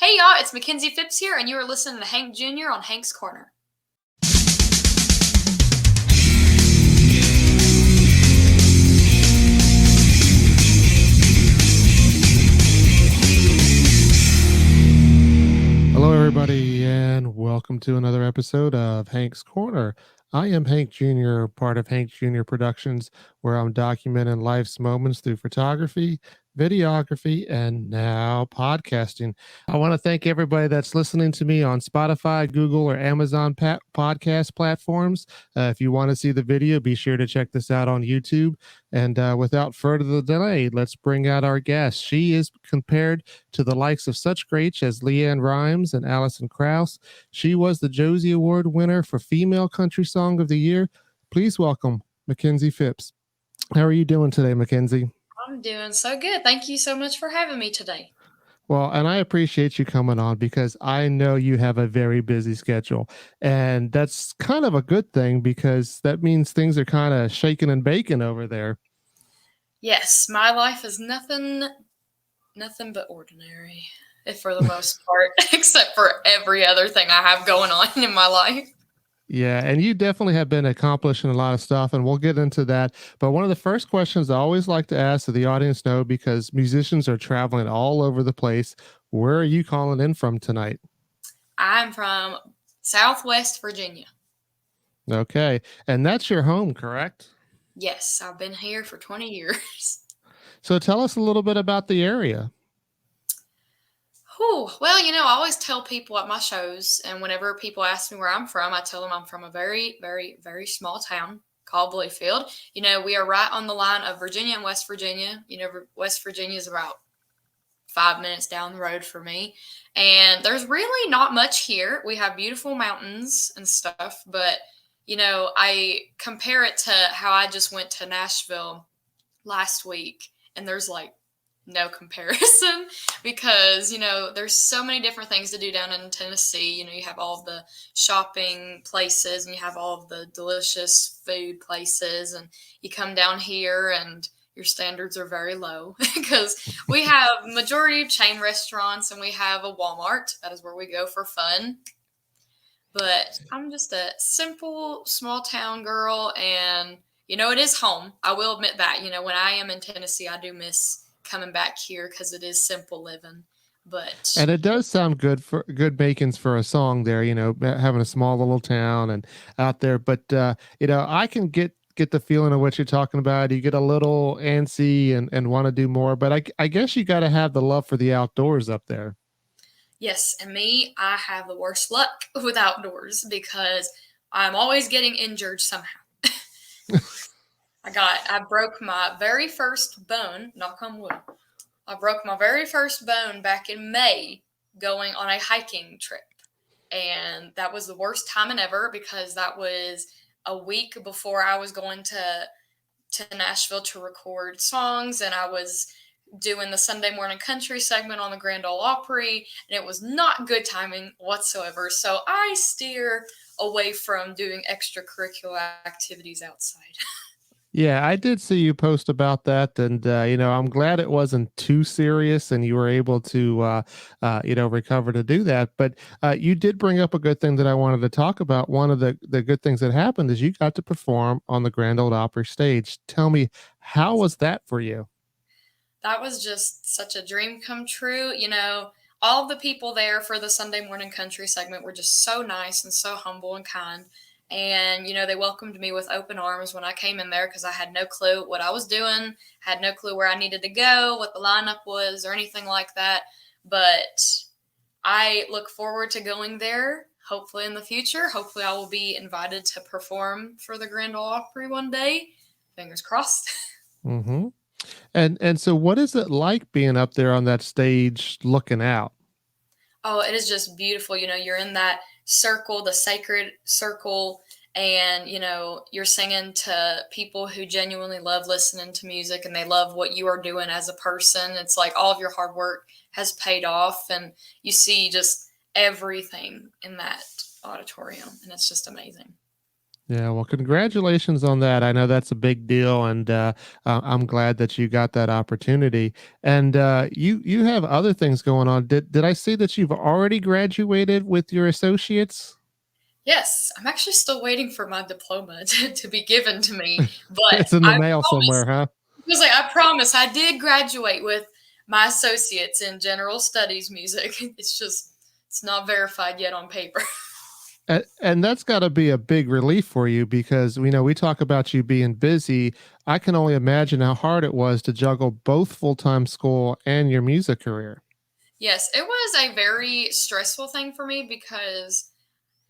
Hey y'all, it's Makenzie Phipps here, and you are listening to Hank Jr. on Hank's Corner. Hello, everybody, and welcome to another episode of Hank's Corner. I am Hank Jr., part of Hank Jr. Productions, where I'm documenting life's moments through photography, videography, and now podcasting. I want to thank everybody that's listening to me on Spotify, Google, or Amazon podcast platforms. If you want to see the video, be sure to check this out on YouTube. And without further delay, let's bring out our guest. She is compared to the likes of such greats as Leanne Rhymes and Alison Krauss. She was the Josie Award winner for Female Country Song of the Year. Please welcome Makenzie Phipps. How are you doing today, Makenzie? I'm doing so good. Thank you so much for having me today. Well, and I appreciate you coming on because I know you have a very busy schedule. And that's kind of a good thing because that means things are kind of shaking and baking over there. Yes, my life is nothing but ordinary, for the most part, except for every other thing I have going on in my life. Yeah, and you definitely have been accomplishing a lot of stuff, and we'll get into that. But one of the first questions I always like to ask so the audience know, because musicians are traveling all over the place, where are you calling in from tonight? I'm from Southwest Virginia. Okay, and that's your home, correct? Yes, I've been here for 20 years. So tell us a little bit about the area. Whew. Well, I always tell people at my shows, and whenever people ask me where I'm from, I tell them I'm from a very, very, very small town called Bluefield. We are right on the line of Virginia and West Virginia. West Virginia is about 5 minutes down the road for me. And there's really not much here. We have beautiful mountains and stuff, but, I compare it to how I just went to Nashville last week, and there's like no comparison because there's so many different things to do down in Tennessee. You have all of the shopping places, and you have all of the delicious food places, and you come down here and your standards are very low because we have majority of chain restaurants, and we have a Walmart. That is where we go for fun. But I'm just a simple small town girl, and it is home. I will admit that. When I am in Tennessee, I do miss coming back here because it is simple living. But And it does sound good for good makings for a song there, having a small little town and out there. But I can get the feeling of what you're talking about. You get a little antsy and want to do more, but I guess you got to have the love for the outdoors up there. yes, and me, I have the worst luck with outdoors because I'm always getting injured somehow. I broke my very first bone, knock on wood. I broke my very first bone back in May going on a hiking trip. And that was the worst timing ever because that was a week before I was going to Nashville to record songs, and I was doing the Sunday morning country segment on the Grand Ole Opry, and it was not good timing whatsoever. So I steer away from doing extracurricular activities outside. Yeah, I did see you post about that, and I'm glad it wasn't too serious, and you were able to, recover to do that. But you did bring up a good thing that I wanted to talk about. One of the good things that happened is you got to perform on the Grand Ole Opry stage. Tell me, how was that for you? That was just such a dream come true. All of the people there for the Sunday morning country segment were just so nice and so humble and kind. And, they welcomed me with open arms when I came in there because I had no clue what I was doing, had no clue where I needed to go, what the lineup was, or anything like that. But I look forward to going there, hopefully in the future. Hopefully I will be invited to perform for the Grand Ole Opry one day. Fingers crossed. Hmm. And so, what is it like being up there on that stage, looking out? Oh, it is just beautiful. You're in that circle, the sacred circle, and, you're singing to people who genuinely love listening to music and they love what you are doing as a person. It's like all of your hard work has paid off, and you see just everything in that auditorium, and it's just amazing. Yeah, well, congratulations on that. I know that's a big deal, and I'm glad that you got that opportunity. And you have other things going on. Did I see that you've already graduated with your associates? Yes, I'm actually still waiting for my diploma to be given to me, but It's in the I mail somewhere, promise. huh? I was like, I promise, I did graduate with my associates in general studies music. It's just, it's not verified yet on paper. And that's got to be a big relief for you because we know we talk about you being busy. I can only imagine how hard it was to juggle both full-time school and your music career. Yes, it was a very stressful thing for me because,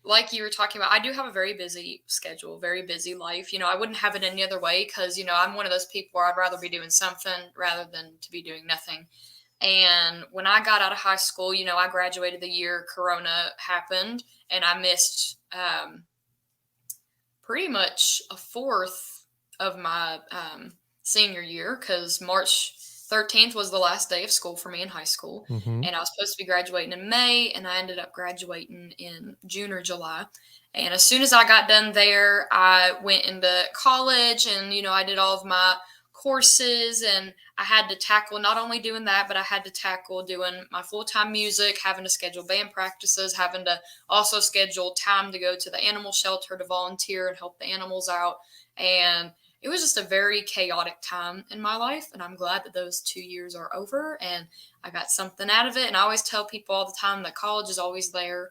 like you were talking about, I do have a very busy schedule, very busy life. I wouldn't have it any other way because, I'm one of those people where I'd rather be doing something rather than to be doing nothing. And when I got out of high school, I graduated the year Corona happened, and I missed pretty much a fourth of my senior year because March 13th was the last day of school for me in high school. Hmm. And I was supposed to be graduating in May, and I ended up graduating in June or July. And as soon as I got done there, I went into college and, I did all of my courses, and I had to tackle not only doing that, but I had to tackle doing my full time music, having to schedule band practices, having to also schedule time to go to the animal shelter to volunteer and help the animals out. And it was just a very chaotic time in my life. And I'm glad that those 2 years are over and I got something out of it. And I always tell people all the time that college is always there.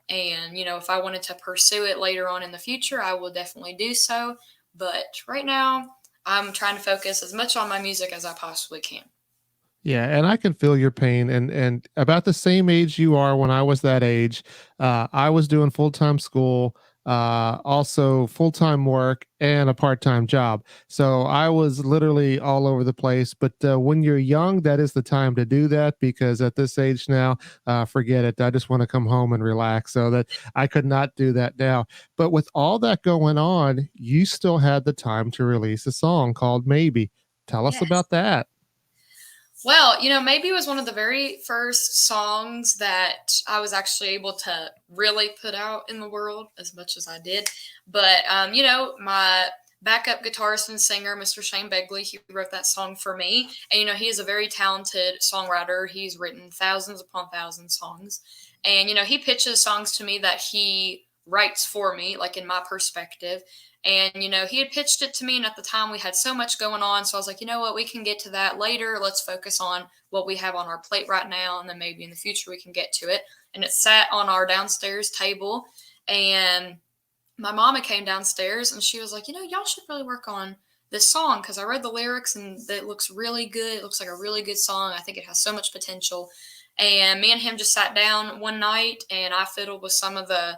And, if I wanted to pursue it later on in the future, I will definitely do so. But right now, I'm trying to focus as much on my music as I possibly can. Yeah, and I can feel your pain, and about the same age you are when I was that age, I was doing full-time school, also full-time work and a part-time job. So I was literally all over the place. But when you're young, that is the time to do that because at this age now, forget it. I just want to come home and relax. So that I could not do that now. But with all that going on, you still had the time to release a song called Maybe. Tell us Yes. about that. Well, maybe it was one of the very first songs that I was actually able to really put out in the world as much as I did. But, my backup guitarist and singer, Mr. Shane Begley, he wrote that song for me. And, he is a very talented songwriter. He's written thousands upon thousands songs. And, he pitches songs to me that he writes for me, like in my perspective. And, he had pitched it to me. And at the time, we had so much going on. So I was like, you know what? We can get to that later. Let's focus on what we have on our plate right now. And then maybe in the future, we can get to it. And it sat on our downstairs table. And my mama came downstairs and she was like, y'all should really work on this song because I read the lyrics and it looks really good. It looks like a really good song. I think it has so much potential. And me and him just sat down one night and I fiddled with some of the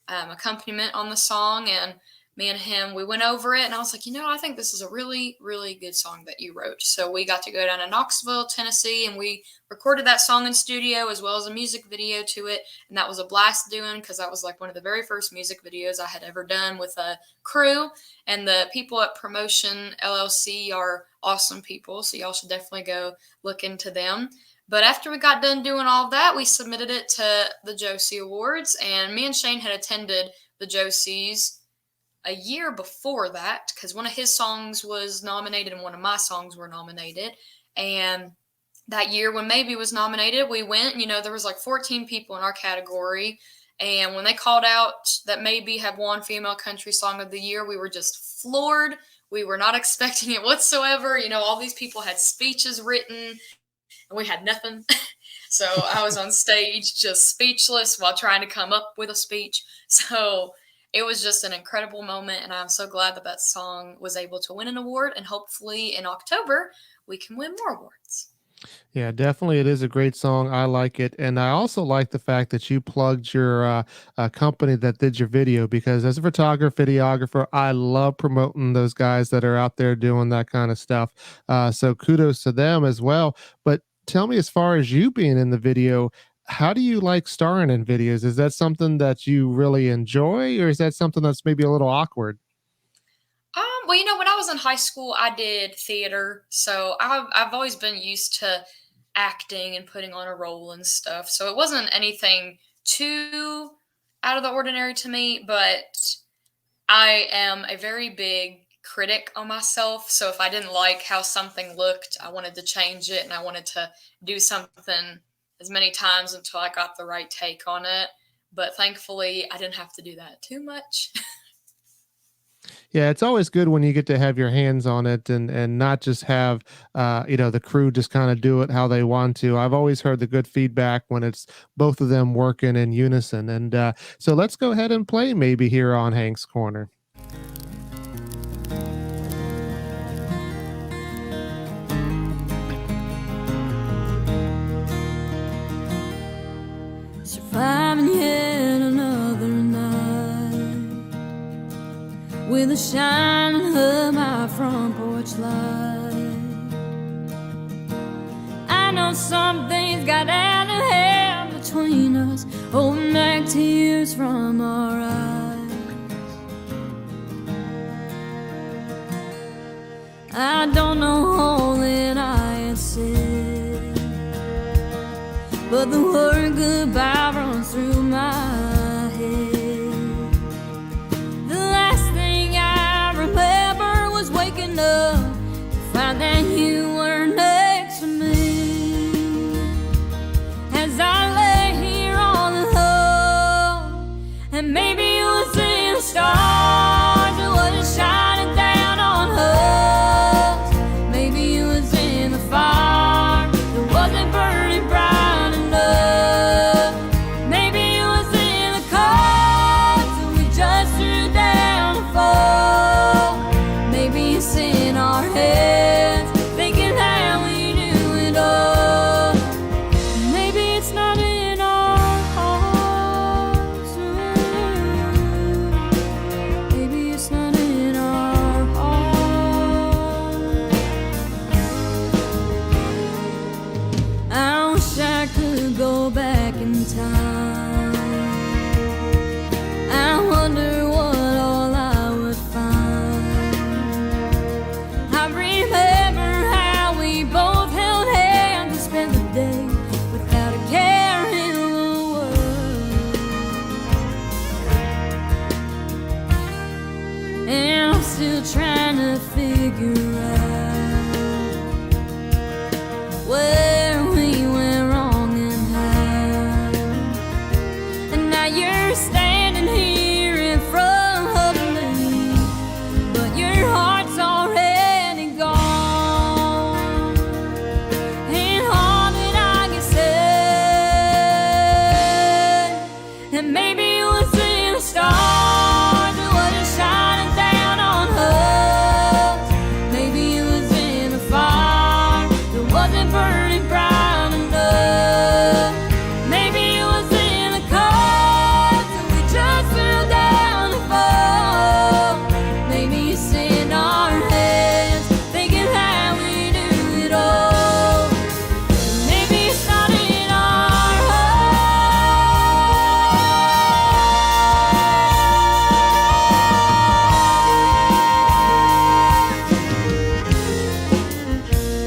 accompaniment on the song. And me and him, we went over it and I was like, I think this is a really, really good song that you wrote. So we got to go down to Knoxville, Tennessee, and we recorded that song in studio as well as a music video to it. And that was a blast doing because that was like one of the very first music videos I had ever done with a crew. And the people at Promotion LLC are awesome people. So y'all should definitely go look into them. But after we got done doing all of that, we submitted it to the Josie Awards. And me and Shane had attended the Josies a year before that because one of his songs was nominated and one of my songs were nominated. And that year when Maybe was nominated, we went, there was like 14 people in our category. And when they called out that Maybe had won Female Country Song of the Year, we were just floored. We were not expecting it whatsoever. All these people had speeches written and we had nothing. So I was on stage just speechless while trying to come up with a speech. So it was just an incredible moment. And I'm so glad that that song was able to win an award. And hopefully in October, we can win more awards. Yeah, definitely. It is a great song. I like it. And I also like the fact that you plugged your company that did your video because as a photographer, videographer, I love promoting those guys that are out there doing that kind of stuff. So kudos to them as well. But tell me, as far as you being in the video, how do you like starring in videos? Is that something that you really enjoy, or is that something that's maybe a little awkward? Well, when I was in high school, I did theater. So I've always been used to acting and putting on a role and stuff. So it wasn't anything too out of the ordinary to me, but I am a very big critic on myself. So if I didn't like how something looked, I wanted to change it and I wanted to do something as many times until I got the right take on it. But thankfully, I didn't have to do that too much. Yeah, it's always good when you get to have your hands on it and not just have the crew just kind of do it how they want to. I've always heard the good feedback when it's both of them working in unison. And so let's go ahead and play maybe here on Hank's Corner. Surviving yet another night with the shining of my front porch light. I know some things got out of hand between us, holding back tears from our eyes. I don't know all that I had said, but the word goodbye runs through my head. The last thing I remember was waking up to find that you were next to me. As I lay here all alone, and maybe it was in the stars that was shining down on us. Maybe it was in the fire that wasn't burning bright enough. Maybe it was in the cards that we just threw down to fall. Maybe it's in our heads, thinking how we knew it all. Maybe it's not in our hearts. Maybe it's not in our hearts. I wish I could go back in time. I wonder what all I would find. I remember how we both held hands and spent the day without a care in the world. And I'm still trying to figure out where we went wrong and how. And now you're standing here in front of me, but your heart's already gone. And all that I can say, and maybe it was in the stars that wasn't shining down on us. Maybe it was in the fire that wasn't burning bright enough. Maybe it was in the cards that we just threw down to fall. Maybe it's in our heads, thinking how we knew it all. Maybe it's not in our hearts.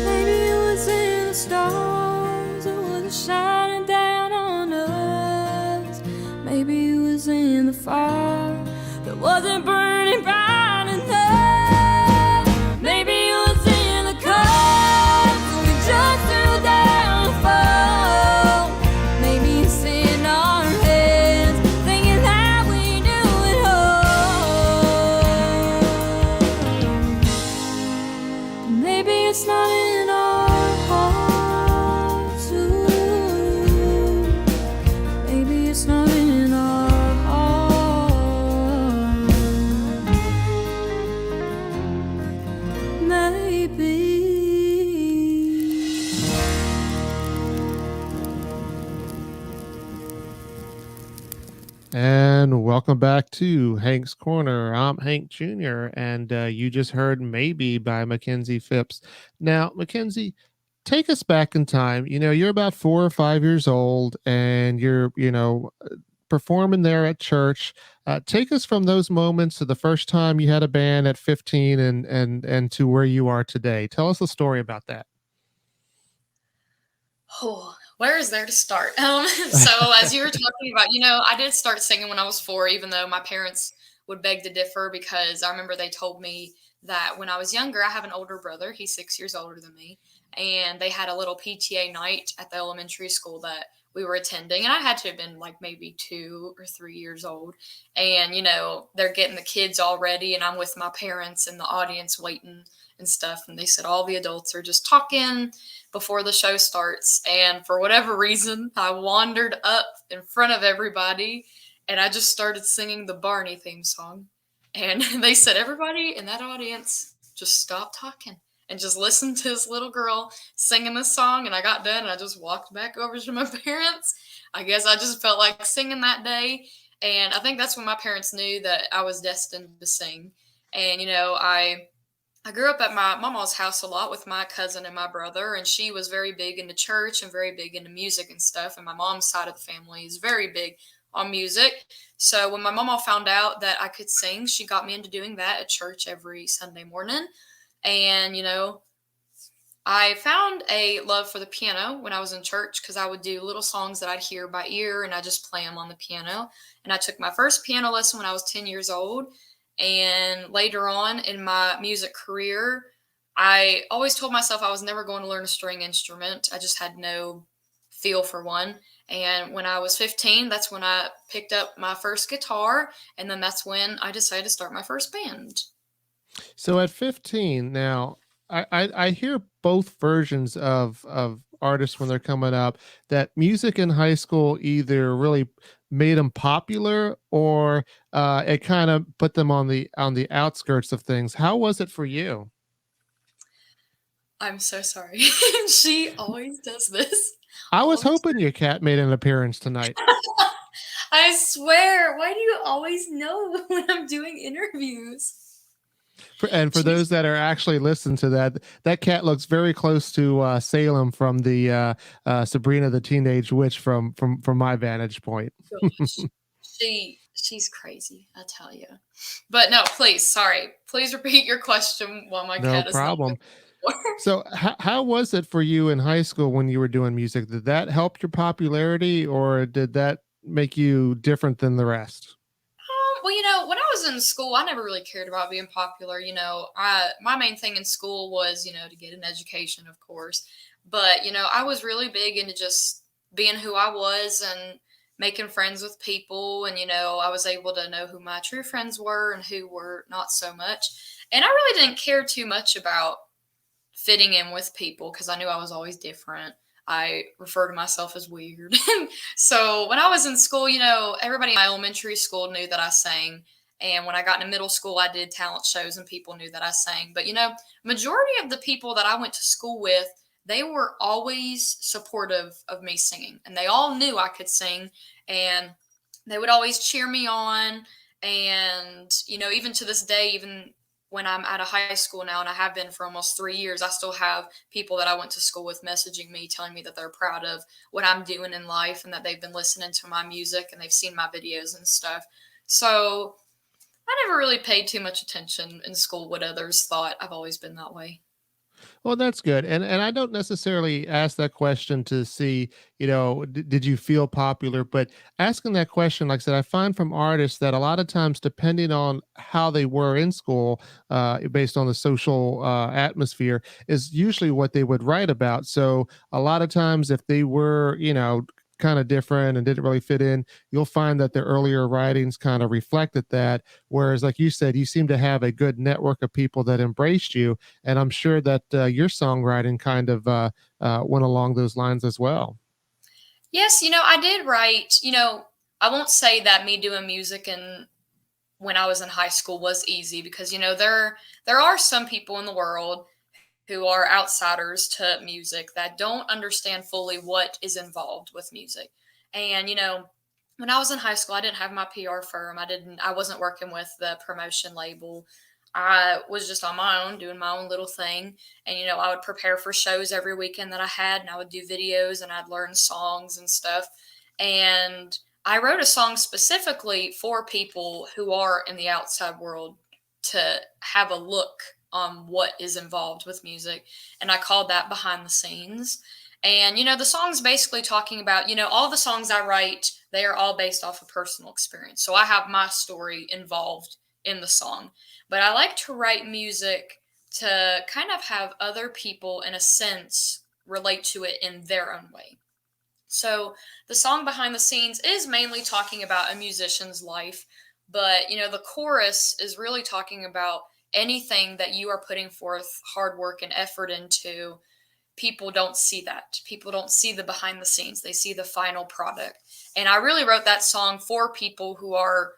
Maybe it was in the stars that wasn't shining down on us. Maybe it was in the fire that wasn't burning bright enough. Maybe it was in the cards that we just threw down to fall. Maybe it's in our heads, thinking that we knew it all. Maybe it's not in our hearts. Ooh. Maybe it's not in our hearts. Maybe. And welcome back to Hank's Corner. I'm Hank Jr., and you just heard Maybe by Makenzie Phipps. Now, Makenzie, take us back in time. You're about 4 or 5 years old, and you're, performing there at church. Take us from those moments to the first time you had a band at 15 and to where you are today. Tell us the story about that. Oh, where is there to start? So as you were talking about, I did start singing when I was 4, even though my parents would beg to differ, because I remember they told me that when I was younger, I have an older brother. He's 6 years older than me. And they had a little PTA night at the elementary school that we were attending. And I had to have been like maybe 2 or 3 years old. And, they're getting the kids all ready. And I'm with my parents in the audience waiting and stuff. And they said all the adults are just talking before the show starts. And for whatever reason, I wandered up in front of everybody and I just started singing the Barney theme song. And they said, everybody in that audience, just stop talking and just listen to this little girl singing this song. And I got done and I just walked back over to my parents. I guess I just felt like singing that day. And I think that's when my parents knew that I was destined to sing. And, I grew up at my mama's house a lot with my cousin and my brother, and she was very big into church and very big into music and stuff. And my mom's side of the family is very big on music. So when my mama found out that I could sing, she got me into doing that at church every Sunday morning. And, I found a love for the piano when I was in church, because I would do little songs that I'd hear by ear and I just play them on the piano. And I took my first piano lesson when I was 10 years old. And later on in my music career, I always told myself I was never going to learn a string instrument. I just had no feel for one. And when I was 15, that's when I picked up my first guitar. And then that's when I decided to start my first band. So at 15, now I hear both versions of artists when they're coming up, that music in high school either really made them popular, or it kind of put them on the outskirts of things. How was it for you? I'm so sorry. She always does this. I was Always. hoping your cat made an appearance tonight. I swear. Why do you always know when I'm doing interviews? And for those that are actually listening to that, that cat looks very close to Salem from the Sabrina the Teenage Witch from my vantage point. Gosh, she's crazy, I tell you. But no, please, sorry. Please repeat your question while my No cat is not problem. moving anymore. So, how was it for you in high school when you were doing music? Did that help your popularity, or did that make you different than the rest? Well, when I was in school, I never really cared about being popular. My main thing in school was, to get an education, of course. But, I was really big into just being who I was and making friends with people. And, I was able to know who my true friends were and who were not so much. And I really didn't care too much about fitting in with people, because I knew I was always different. I refer to myself as weird. So when I was in school, everybody in my elementary school knew that I sang. And when I got into middle school, I did talent shows and people knew that I sang. But, majority of the people that I went to school with, they were always supportive of me singing. And they all knew I could sing. And they would always cheer me on. And, even to this day, even when I'm out of high school now, and I have been for almost 3 years, I still have people that I went to school with messaging me, telling me that they're proud of what I'm doing in life and that they've been listening to my music and they've seen my videos and stuff. So I never really paid too much attention in school what others thought. I've always been that way. Well, that's good. And I don't necessarily ask that question to see, did you feel popular? But asking that question, like I said, I find from artists that a lot of times, depending on how they were in school, based on the social atmosphere, is usually what they would write about. So a lot of times, if they were, kind of different and didn't really fit in, you'll find that their earlier writings kind of reflected that. Whereas, like you said, you seem to have a good network of people that embraced you. And I'm sure that your songwriting kind of went along those lines as well. Yes, I did write. I won't say that me doing music and when I was in high school was easy, because there are some people in the world who are outsiders to music that don't understand fully what is involved with music. And when I was in high school, I didn't have my PR firm. I wasn't working with the promotion label. I was just on my own, doing my own little thing. And I would prepare for shows every weekend that I had, and I would do videos and I'd learn songs and stuff. And I wrote a song specifically for people who are in the outside world to have a look on what is involved with music. And I called that Behind the Scenes. And, the song's basically talking about, all the songs I write, they are all based off of personal experience. So I have my story involved in the song. But I like to write music to kind of have other people, in a sense, relate to it in their own way. So the song Behind the Scenes is mainly talking about a musician's life, but the chorus is really talking about anything that you are putting forth hard work and effort into. People don't see that. People don't see the behind the scenes. They see the final product. And I really wrote that song for people who are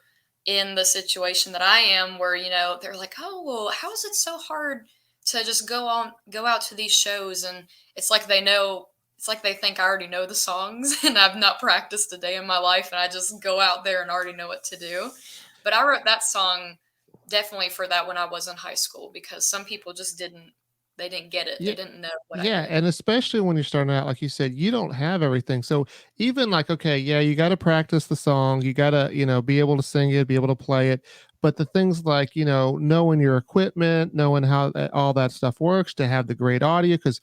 in the situation that I am, where they're like, "Oh, well, how is it so hard to just go out to these shows?" And it's like they think I already know the songs and I've not practiced a day in my life, and I just go out there and already know what to do. But I wrote that song definitely for that when I was in high school, because some people just didn't get it. They Yeah. didn't know what I Yeah, did. and especially when you're starting out, like you said, you don't have everything. So even like, okay, yeah, you got to practice the song, you got to, be able to sing it, be able to play it. But the things like, knowing your equipment, knowing how all that stuff works, to have the great audio, because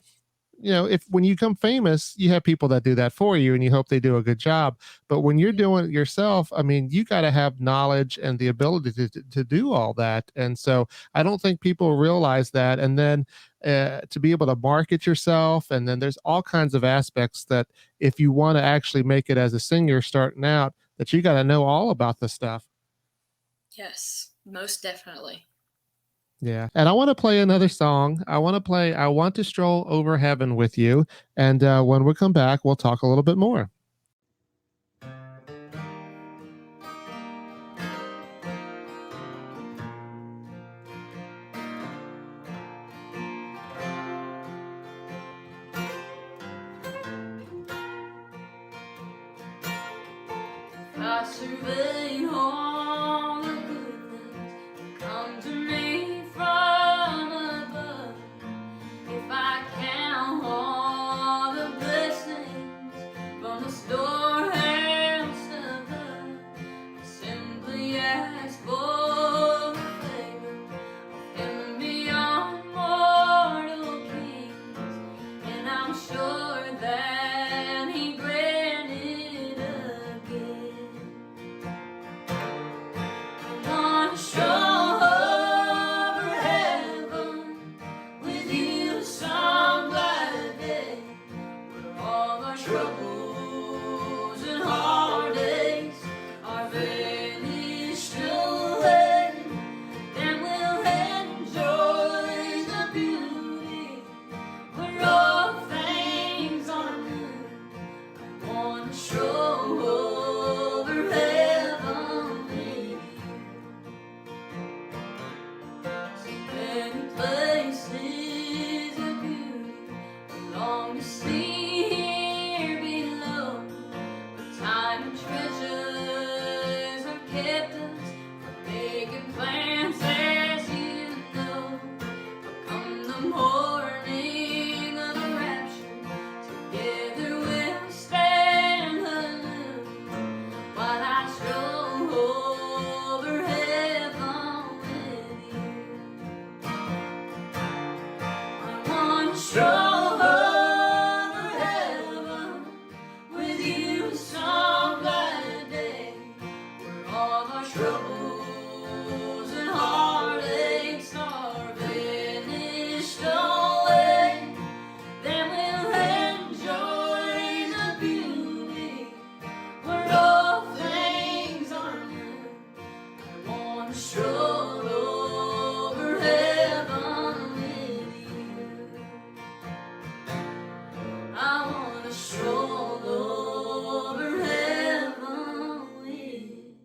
if when you become famous, you have people that do that for you and you hope they do a good job. But when you're doing it yourself, I mean, you got to have knowledge and the ability to do all that. And so I don't think people realize that. And then to be able to market yourself, and then there's all kinds of aspects that if you want to actually make it as a singer starting out, that you got to know all about the stuff. Yes, most definitely. Yeah. And I want to play another song. I Want to Stroll Over Heaven with you. And when we come back, we'll talk a little bit more. I survey all the good things that come to me from above. If I count all the blessings from the storehouse above, I simply ask for the favor of Him beyond mortal kings, and I'm sure that He granted again. I want to show over heaven with you some glad day, where all our troubles and heartaches are vanished away. Then we'll enjoy the beauty where all things are new. I want to show over heaven with you. So many places of beauty we long to see here below, but time and treasures have kept us from making plans, as you know. But come the morning of the rapture, together we'll stand alone, while I stroll over heaven with you. I want to stroll over heaven with you some glad day, where all our troubles and heartaches are vanished away. Then we'll enjoy the beauty where all things are new. I want to stroll over heaven with you. I want to stroll over heaven with you.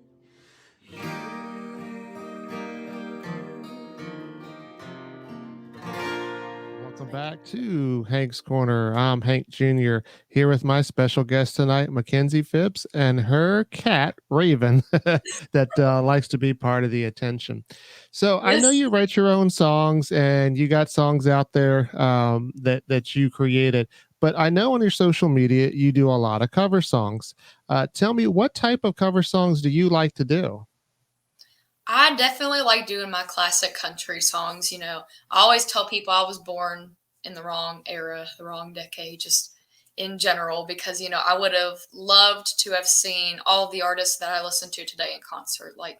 Welcome back to Hank's Corner. I'm Hank Jr. here with my special guest tonight, Makenzie Phipps, and her cat, Raven, that likes to be part of the attention. So I know Yes. you write your own songs and you got songs out there that you created, but I know on your social media you do a lot of cover songs. Tell me, what type of cover songs do you like to do? I definitely like doing my classic country songs. I always tell people I was born in the wrong era, the wrong decade, just in general, because, I would have loved to have seen all of the artists that I listen to today in concert. Like,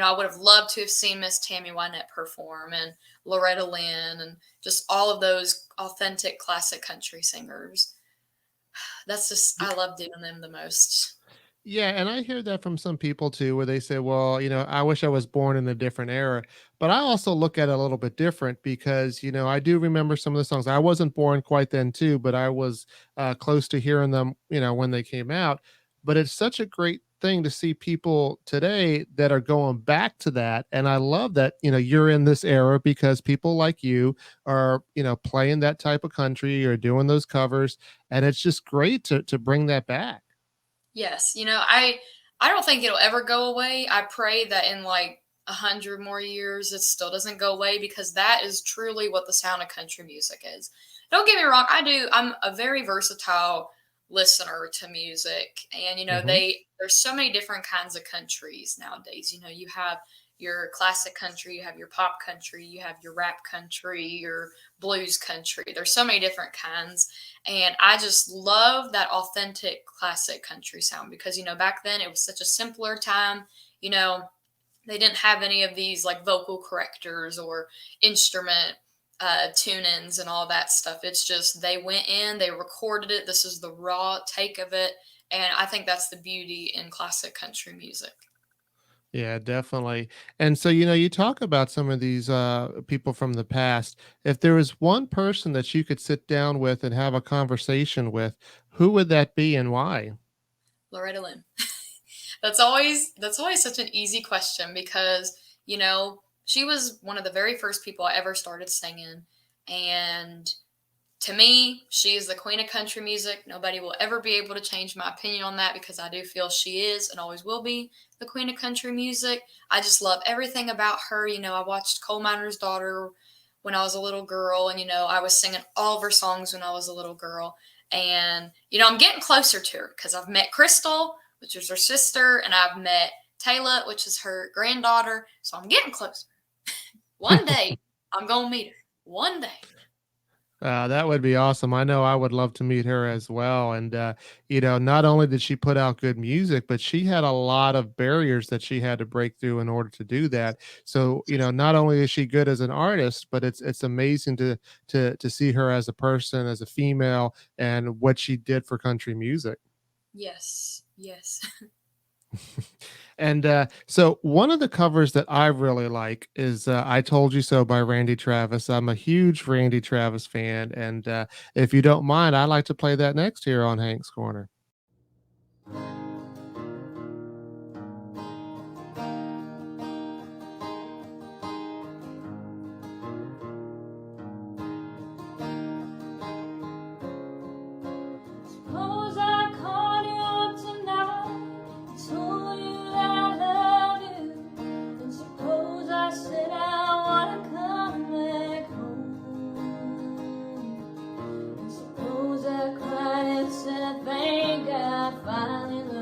I would have loved to have seen Miss Tammy Wynette perform and Loretta Lynn and just all of those authentic classic country singers. That's just, I love doing them the most. Yeah, and I hear that from some people too, where they say, well, I wish I was born in a different era. But I also look at it a little bit different because, I do remember some of the songs. I wasn't born quite then too, but I was close to hearing them, when they came out. But it's such a great thing to see people today that are going back to that. And I love that, you're in this era because people like you are, playing that type of country or doing those covers. And it's just great to bring that back. Yes, I don't think it'll ever go away. I pray that in like 100 more years, it still doesn't go away because that is truly what the sound of country music is. Don't get me wrong, I'm a very versatile listener to music, and Hmm. there's so many different kinds of countries nowadays. You have your classic country, you have your pop country, you have your rap country, your blues country. There's so many different kinds. And I just love that authentic classic country sound because, back then it was such a simpler time. You know, they didn't have any of these like vocal correctors or instrument tune-ins and all that stuff. It's just they went in, they recorded it. This is the raw take of it. And I think that's the beauty in classic country music. Yeah, definitely. And so, you talk about some of these people from the past. If there was one person that you could sit down with and have a conversation with, who would that be and why? Loretta Lynn. That's always such an easy question because, she was one of the very first people I ever started singing. And to me, she is the queen of country music. Nobody will ever be able to change my opinion on that because I do feel she is and always will be the queen of country music. I just love everything about her. I watched Coal Miner's Daughter when I was a little girl, and I was singing all of her songs when I was a little girl. And I'm getting closer to her because I've met Crystal, which is her sister, and I've met Taylor, which is her granddaughter. So I'm getting closer. One day, I'm gonna meet her. One day. That would be awesome. I know I would love to meet her as well. And, not only did she put out good music, but she had a lot of barriers that she had to break through in order to do that. So, not only is she good as an artist, but it's amazing to see her as a person, as a female, and what she did for country music. Yes, yes. And so one of the covers that I really like is I Told You So by Randy Travis. I'm a huge Randy Travis fan. And if you don't mind, I'd like to play that next here on Hank's Corner. Suppose I called you up tonight and told you that I love you. And suppose I said I wanna come back home. And suppose I cried and said thank God I finally loved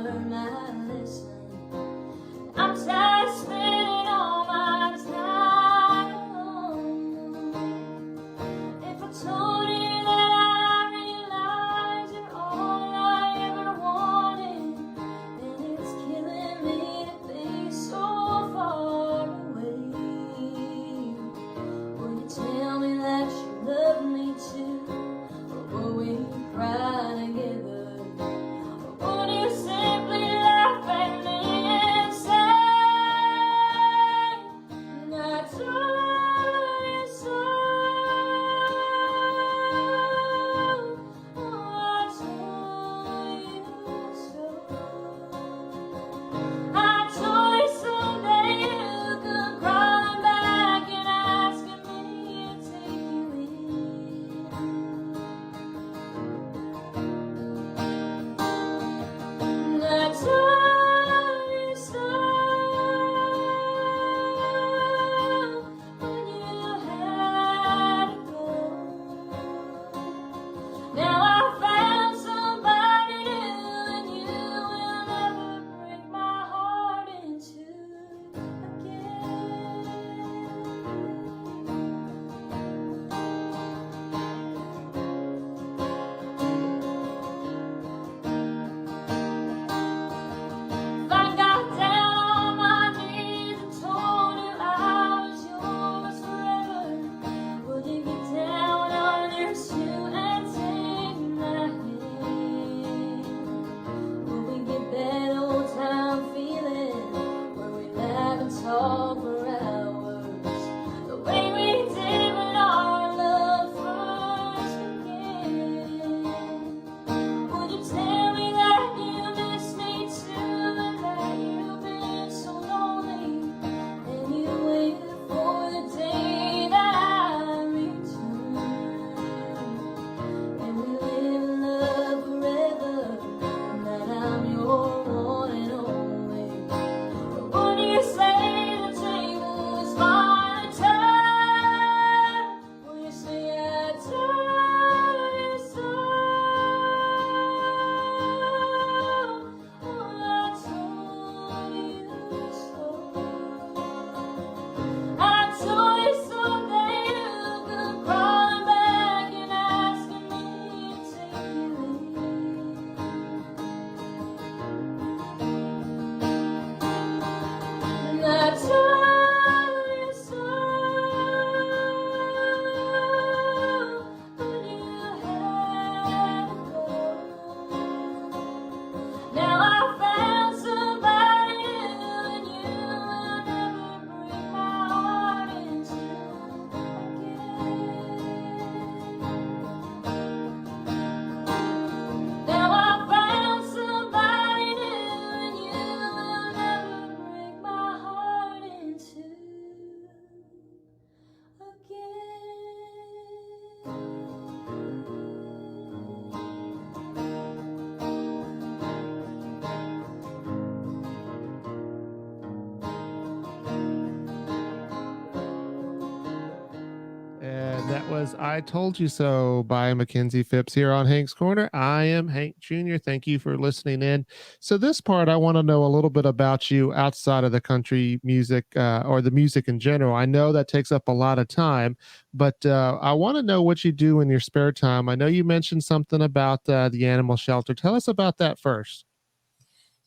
was I Told You So by Makenzie Phipps here on Hank's Corner. I am Hank Jr. Thank you for listening in. So, this part, I want to know a little bit about you outside of the country music or the music in general. I know that takes up a lot of time, but I want to know what you do in your spare time. I know you mentioned something about the animal shelter. Tell us about that first.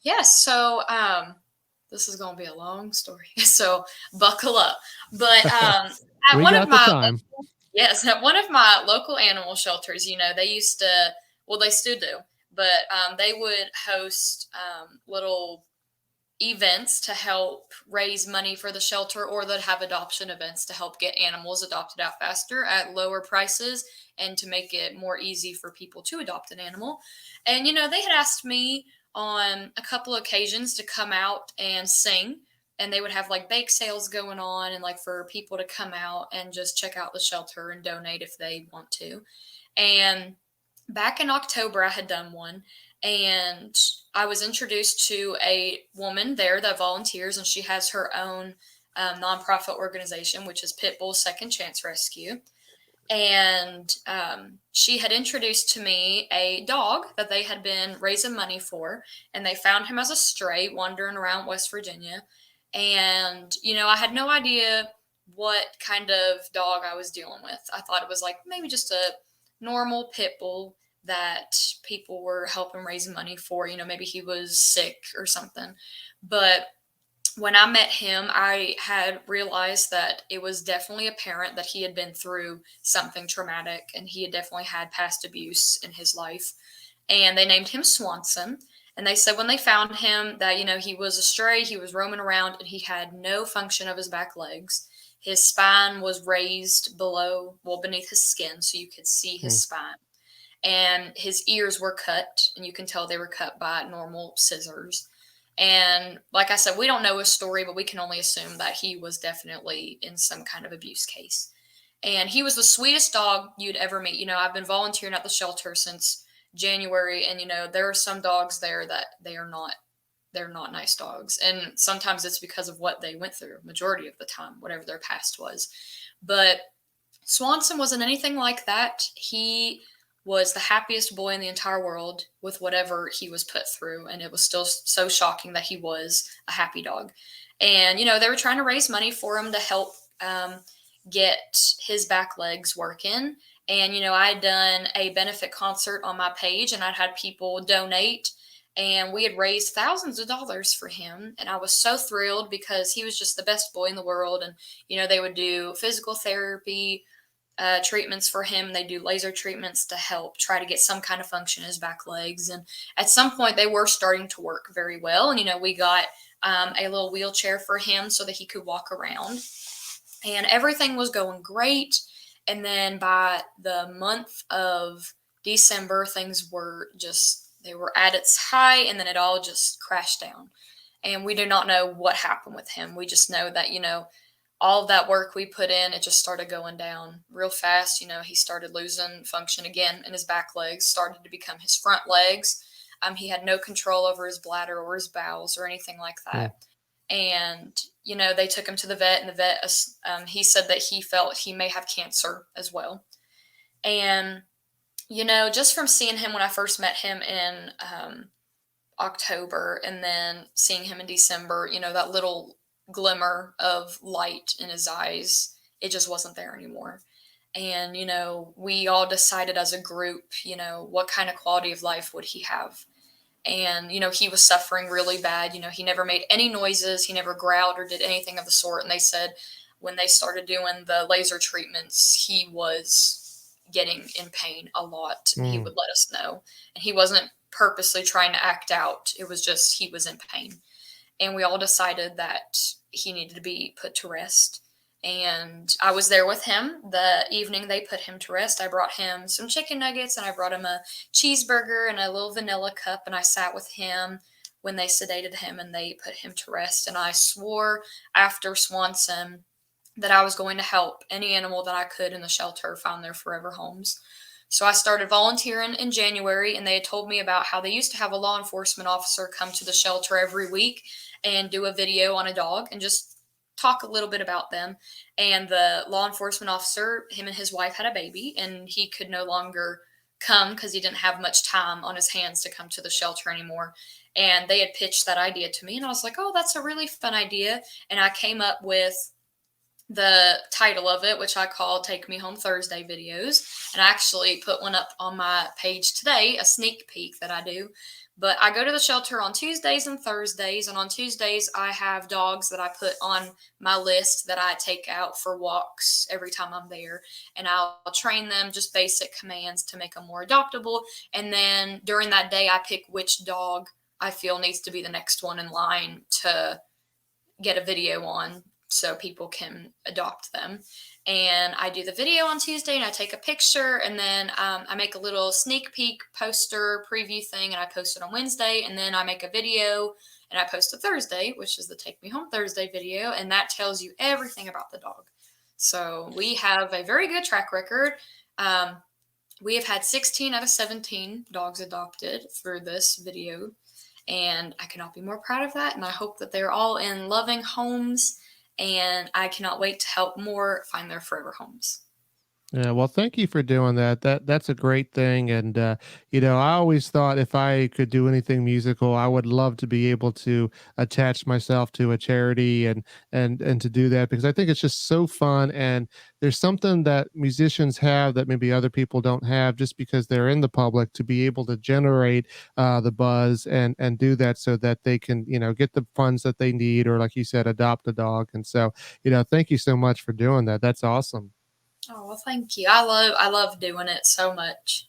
Yes. So, this is going to be a long story. So, buckle up. But at We one of got the my time. Yes, at one of my local animal shelters, they used to, well, they still do, but they would host little events to help raise money for the shelter, or they'd have adoption events to help get animals adopted out faster at lower prices and to make it more easy for people to adopt an animal. And, they had asked me on a couple occasions to come out and sing, and they would have like bake sales going on and like for people to come out and just check out the shelter and donate if they want to. And back in October, I had done one, and I was introduced to a woman there that volunteers, and she has her own nonprofit organization, which is Pitbull Second Chance Rescue. And she had introduced to me a dog that they had been raising money for, and they found him as a stray wandering around West Virginia. And, I had no idea what kind of dog I was dealing with. I thought it was like maybe just a normal pit bull that people were helping raise money for. Maybe he was sick or something. But when I met him, I had realized that it was definitely apparent that he had been through something traumatic, and he had definitely had past abuse in his life. And they named him Swanson. And they said when they found him that, he was a stray, he was roaming around, and he had no function of his back legs. His spine was raised beneath his skin, so you could see his spine. And his ears were cut, and you can tell they were cut by normal scissors. And like I said, we don't know his story, but we can only assume that he was definitely in some kind of abuse case. And he was the sweetest dog you'd ever meet. I've been volunteering at the shelter since January, and there are some dogs there that they're not nice dogs, and sometimes it's because of what they went through, majority of the time, whatever their past was. But Swanson wasn't anything like that. He was the happiest boy in the entire world with whatever he was put through, and it was still so shocking that he was a happy dog. And they were trying to raise money for him to help get his back legs working. And, I had done a benefit concert on my page, and I'd had people donate, and we had raised thousands of dollars for him. And I was so thrilled because he was just the best boy in the world. And, they would do physical therapy treatments for him. They do laser treatments to help try to get some kind of function in his back legs. And at some point they were starting to work very well. And, we got a little wheelchair for him so that he could walk around, and everything was going great. And then by the month of December, things were they were at its high, and then it all just crashed down. And we do not know what happened with him. We just know that, all of that work we put in, it just started going down real fast. He started losing function again in his back legs, started to become his front legs. He had no control over his bladder or his bowels or anything like that. And, they took him to the vet, and the vet, he said that he felt he may have cancer as well. And, just from seeing him when I first met him in October, and then seeing him in December, that little glimmer of light in his eyes, it just wasn't there anymore. And, we all decided as a group, what kind of quality of life would he have? And, he was suffering really bad. He never made any noises. He never growled or did anything of the sort. And they said when they started doing the laser treatments, he was getting in pain a lot. And he would let us know. And he wasn't purposely trying to act out. It was just he was in pain. And we all decided that he needed to be put to rest. And I was there with him the evening they put him to rest. I brought him some chicken nuggets, and I brought him a cheeseburger and a little vanilla cup. And I sat with him when they sedated him and they put him to rest. And I swore after Swanson that I was going to help any animal that I could in the shelter find their forever homes. So I started volunteering in January, and they had told me about how they used to have a law enforcement officer come to the shelter every week and do a video on a dog and just talk a little bit about them. And the law enforcement officer, him and his wife had a baby, and he could no longer come because he didn't have much time on his hands to come to the shelter anymore. And they had pitched that idea to me, and I was like, oh, that's a really fun idea. And I came up with the title of it, which I call Take Me Home Thursday videos. And I actually put one up on my page today, a sneak peek that I do. But I go to the shelter on Tuesdays and Thursdays. And on Tuesdays, I have dogs that I put on my list that I take out for walks every time I'm there. And I'll train them just basic commands to make them more adoptable. And then during that day, I pick which dog I feel needs to be the next one in line to get a video on so people can adopt them. And I do the video on Tuesday, and I take a picture, and then I make a little sneak peek poster preview thing, and I post it on Wednesday. And then I make a video, and I post a Thursday, which is the Take Me Home Thursday video, and that tells you everything about the dog. So we have a very good track record. We have had 16 out of 17 dogs adopted through this video, and I cannot be more proud of that. And I hope that they're all in loving homes, and I cannot wait to help more find their forever homes. Yeah, well, thank you for doing that. That's a great thing, and I always thought if I could do anything musical, I would love to be able to attach myself to a charity and to do that because I think it's just so fun. And there's something that musicians have that maybe other people don't have, just because they're in the public, to be able to generate the buzz and do that so that they can get the funds that they need, or like you said, adopt a dog. And so thank you so much for doing that. That's awesome. Oh, well, thank you. I love doing it so much.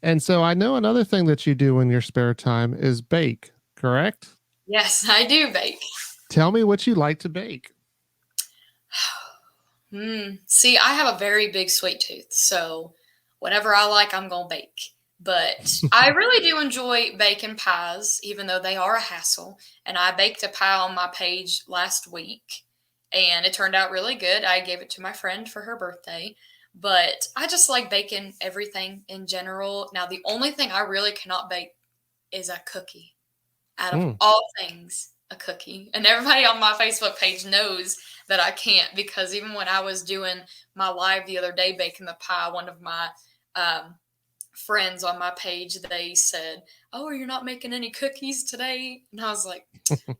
And so I know another thing that you do in your spare time is bake, correct? Yes, I do bake. Tell me what you like to bake. See, I have a very big sweet tooth, so whatever I like, I'm going to bake. But I really do enjoy baking pies, even though they are a hassle. And I baked a pie on my page last week, and it turned out really good. I gave it to my friend for her birthday. But I just like baking everything in general. Now, the only thing I really cannot bake is a cookie. Out of all things, a cookie. And everybody on my Facebook page knows that I can't, because even when I was doing my live the other day baking the pie, one of my friends on my page, they said, oh, you're not making any cookies today? And I was like,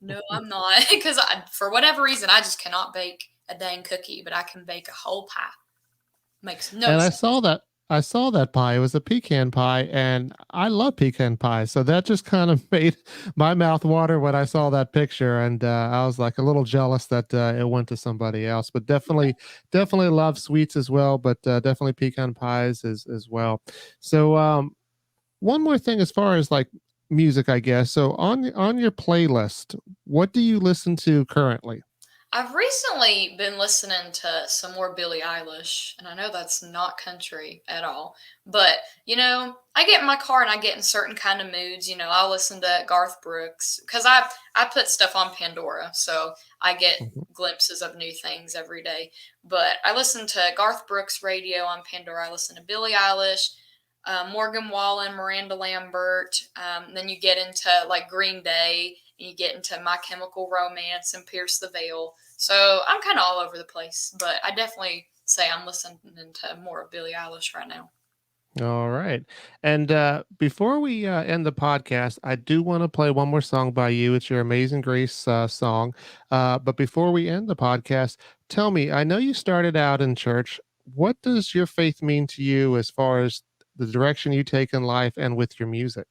no, I'm not. Because for whatever reason, I just cannot bake a dang cookie, but I can bake a whole pie. Makes no And sense. I saw that pie. It was a pecan pie, and I love pecan pie. So that just kind of made my mouth water when I saw that picture, and I was like a little jealous that it went to somebody else. But definitely love sweets as well. But definitely pecan pies as well. So one more thing, as far as like music, I guess. So on your playlist, what do you listen to currently? I've recently been listening to some more Billie Eilish, and I know that's not country at all, but I get in my car and I get in certain kind of moods. I'll listen to Garth Brooks because I put stuff on Pandora, so I get glimpses of new things every day. But I listen to Garth Brooks radio on Pandora. I listen to Billie Eilish, Morgan Wallen, Miranda Lambert. Then you get into like Green Day, and you get into My Chemical Romance and Pierce the Veil. So I'm kind of all over the place, but I definitely say I'm listening to more of Billie Eilish right now. All right. And before we end the podcast, I do want to play one more song by you. It's your Amazing Grace song. But before we end the podcast, tell me, I know you started out in church. What does your faith mean to you as far as the direction you take in life and with your music?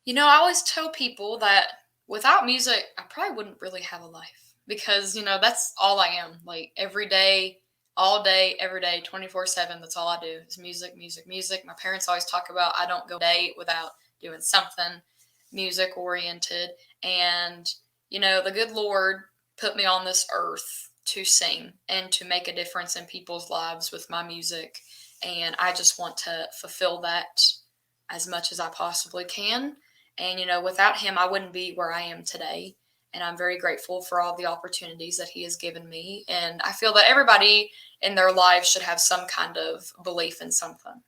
I always tell people that without music, I probably wouldn't really have a life, because, that's all I am. Like every day, all day, every day, 24/7. That's all I do is music, music, music. My parents always talk about I don't go a day without doing something music oriented. And, the good Lord put me on this earth to sing and to make a difference in people's lives with my music. And I just want to fulfill that as much as I possibly can. And, without him, I wouldn't be where I am today. And I'm very grateful for all the opportunities that he has given me. And I feel that everybody in their lives should have some kind of belief in something.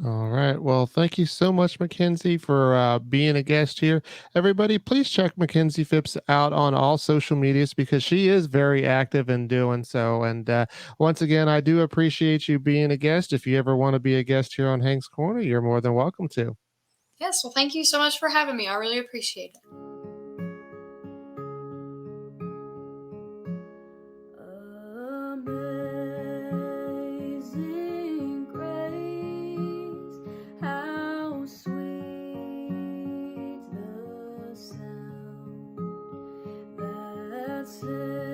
All right. Well, thank you so much, Mackenzie, for being a guest here. Everybody, please check Mackenzie Phipps out on all social medias because she is very active in doing so. And once again, I do appreciate you being a guest. If you ever want to be a guest here on Hank's Corner, you're more than welcome to. Yes, well, thank you so much for having me. I really appreciate it. Amazing grace, how sweet the sound that saved